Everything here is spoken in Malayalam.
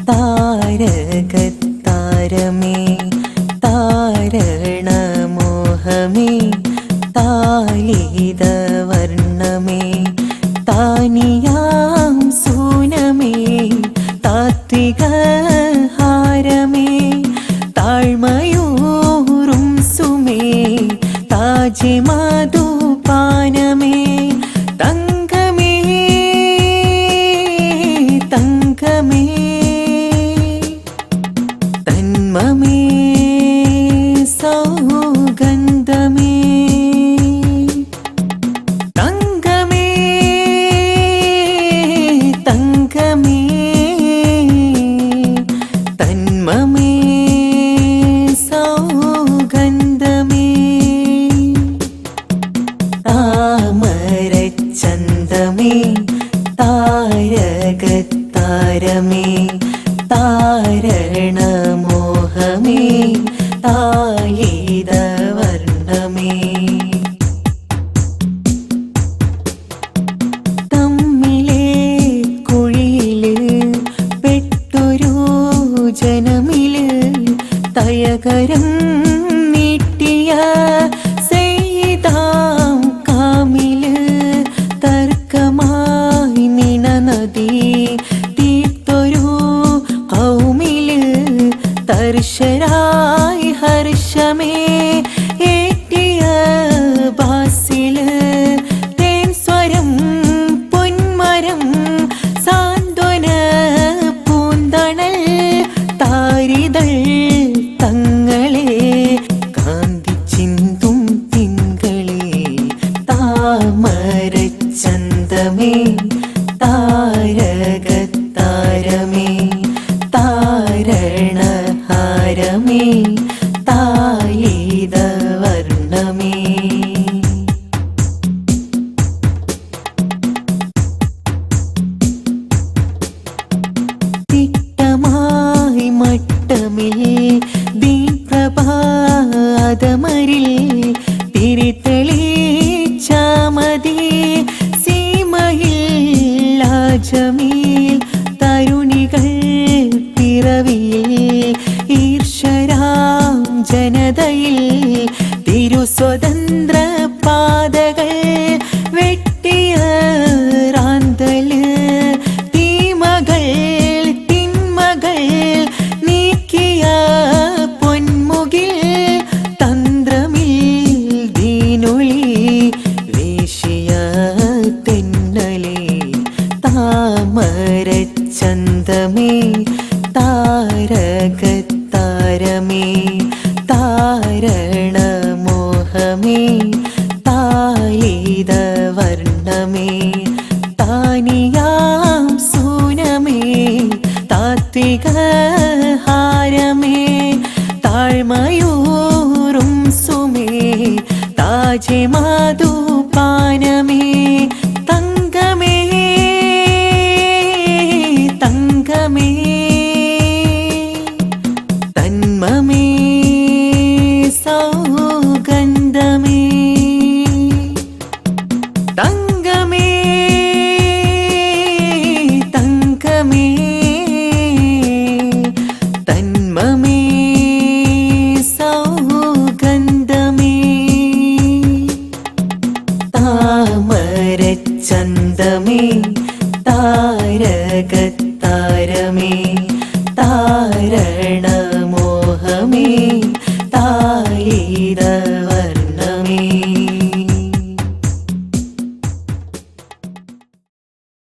താരകത്താരമേ താരണമോഹമേ താലിതവർണ്ണമേ താനിയാം സൂനമേ താത്വിക ഹാരമേ താഴ്മയൂറും സുമേ താജി മധുപാനമേ തങ്കമേ തങ്കമേ തന്മമേ സൗഗന്ധമേ തങ്കമേ തങ്കമേ തന്മമേ സൗഗന്ധമേ താമരച്ചന്തമേ താരകത്താരമേ താരണമോഹമേ താലിതവർണ്ണമേ തമ്മിലെ കുഴിയില് പെട്ടൊരു ജനമില് തയകരം നീട്ടിയ സെയ്താം കാമില് തർക്കമായി നിണനദി തീർത്തൊരു കൗമില് തർശരായി ഹർഷമേ ഏറ്റിയ ബാസില് തേൻ സ്വരം പൊന്മരം സാന്ത്വന പൂന്തണൽ താരിതൾ തങ്ങളെ കാന്തി ചിന്തും തിങ്കളെ താമരച്ചന്തമേ താരകത്താരമേ താരണഹാരമേ താലിതവർണ്ണമേ തിട്ടമായി മട്ടമിൽ ദീപ്രഭാതമരിൽ തിരിതെളിച്ചാമതി സീമയിൽ ആജമീൽ തരുണികൾ പിറവിയിൽ ഈർഷരാം ജനതയിൽ തിരുസ്വതന്ത്ര പാതകൾ വെട്ടിയ റാന്തല് തീമകൾ തിന്മകൾ നീക്കിയ പൊന്മുകിൽ തന്ത്രമിൽ ദീനൊളി വീശിയ തെന്നലേ താമരച്ചന്തമേ താരകത്താരമേ താരണമോഹമേ താലിതവർണ്ണമേ താനിയാം സൂനമേ താത്വിക ഹാരമേ താഴ്മയൂറും സുമേ താജി മധുപാനമേ തങ്കമേ തങ്കമേ തന്മമേ സൗഗന്ധമേ തങ്കമേ തങ്കമേ തന്മമേ സൗഗന്ധമേ താമരച്ചന്തമേ താ